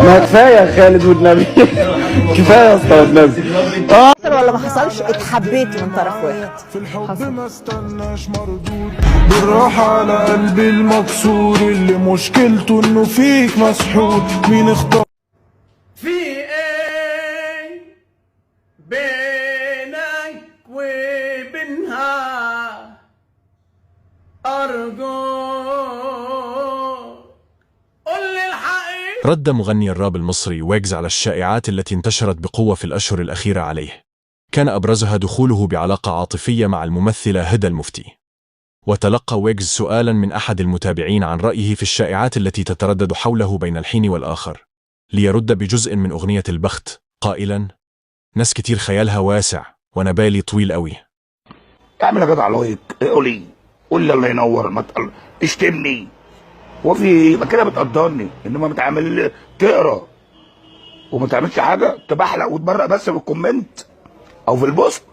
ما كفايه يا خالد والنبي. كفايه يا اسطى والنبي. حصل ولا ما حصلش اتحبيت من طرف واحد؟ في الحب ما استناش مردود. بالراحة على قلبي المكسور اللي مشكلته انه فيك مسحور. مين اختار في ايه بينك وبينها؟ أرجوك قل لي الحقيقة. رد مغني الراب المصري ويجز على الشائعات التي انتشرت بقوة في الأشهر الأخيرة عليه، كان أبرزها دخوله بعلاقة عاطفية مع الممثلة هدى المفتي. وتلقى ويجز سؤالا من أحد المتابعين عن رأيه في الشائعات التي تتردد حوله بين الحين والآخر، ليرد بجزء من أغنية البخت قائلا: ناس كتير خيالها واسع وانا بالي طويل قوي. اعمل يا جدع لايك، قولي قول لي الله ينور، ما تشتمني وفي يبقى كده بتقدرني، انما بتعمل تقرا وما تعملش حاجه، تبحلق وتبرق بس في الكومنت او في البوست.